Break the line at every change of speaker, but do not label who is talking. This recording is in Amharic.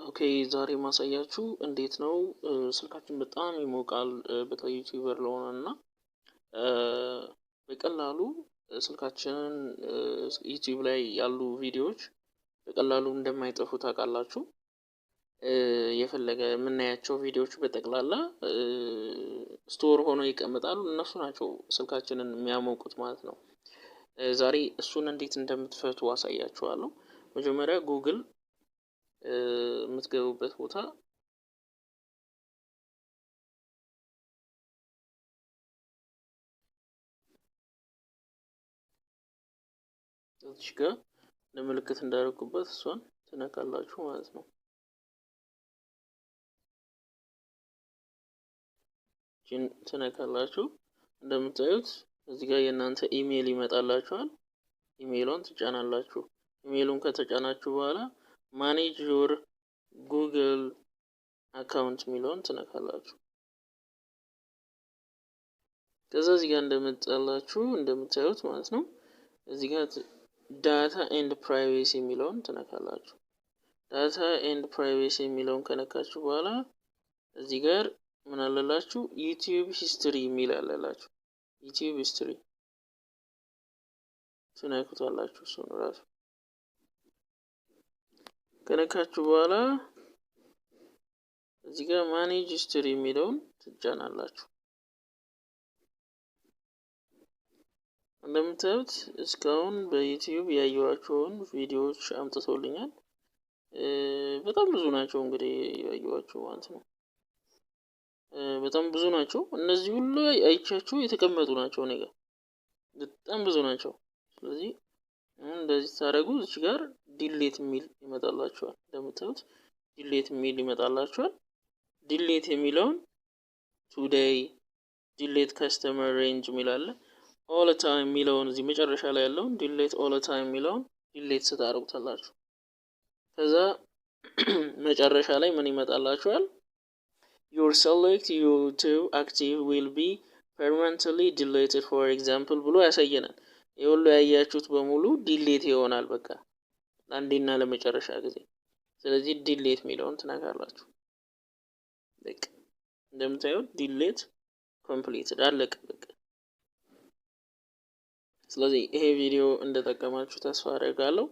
ኦኬ ዛሬ ማሳያችሁ እንዴት ነው ስልካችን በጣም ይሞቃል በተለይ ዩቲዩበር ለሆነና በቀላሉ ስልካችንን ዩቲዩብ ላይ ያሉ ቪዲዮዎች በቀላሉ እንደማይጠፉ ታውቃላችሁ። የፈለገ የምናያቸው ቪዲዮዎች በጠቅላላ ስቶር ሆኖ ይቀመጣሉ። እነሱ ናቸው ስልካችንን የሚያሞቁት ማለት ነው። ዛሬ እሱን እንዴት እንደምትፈቱ አሳያችኋለሁ። መጀመሪያ ጉግል የምትገቡበት ቦታ እዚህ ጋር ለምልክት እንዳደረኩበት እሷን ትነካላችሁ ማለት ነው። ትነካላችሁ እንደምታዩት እዚህ ጋር የእናንተ ኢሜል ይመጣላችኋል። ኢሜሉን ትጫናላችሁ። ኢሜሉን ከተጫናችሁ በኋላ ማኔጅ ዮር ጉግል አካውንት ሚለውን ትነካላችሁ። ከዛ እዚህ ጋር እንደምታዩት ማለት ነው እዚህ ጋር ዳታ ኤንድ ፕራይቬሲ ሚለውን ትነካላችሁ። ዳታ ኤንድ ፕራይቬሲ ሚለውን ከነካችሁ በኋላ እዚህ ጋር ምን አለላችሁ ዩቲዩብ ሂስትሪ ሚል አለላችሁ። ዩቲዩብ ሂስትሪ ትነኩታላችሁ። እሱን ራሱ ከነካችሁ በኋላ እዚህ ጋር ማኔጅ ሂስትሪ ሚለውን ትጫናላችሁ። እንደምታዩት እስካሁን በዩቲዩብ ያየኋቸውን ቪዲዮዎች አምጥቶልኛል። በጣም ብዙ ናቸው እንግዲህ ያየኋቸው ማለት ነው። በጣም ብዙ ናቸው። እነዚህ ሁሉ አይቻችሁ የተቀመጡ ናቸው እኔ ጋር በጣም ብዙ ናቸው። ስለዚህ እንደዚህ ታደርጉ እዚህ ጋር ዲሌት ሚል ይመጣላችኋል። እንደምታዩት ዲሌት ሚል ይመጣላችኋል። ዲሌት የሚለውን ቱዴይ ዲሌት ከስተመር ሬንጅ ሚል አለ። all the time ሚለውን እዚህ መጨረሻ ላይ ያለውን ዲሌት all the time ሚለውን ዲሌት ስታደርጉታላችሁ። ከዛ መጨረሻ ላይ ምን ይመጣላችኋል? your select YouTube active will be permanently deleted for example ብሎ ያሳየናል። ይሁሉ ያያችሁት በሙሉ ዲሌት ይሆናል በቃ አንዴና ለመጨረሻ ጊዜ። ስለዚህ ዲሌት ሚለውን ትነካላችሁ። በቃ እንደምታዩት ዲሌት ኮምፕሊትድ አለቀ በቃ። ስለዚህ ይሄ ቪዲዮ እንደተጠቀማችሁ ተስፋ አደርጋለሁ።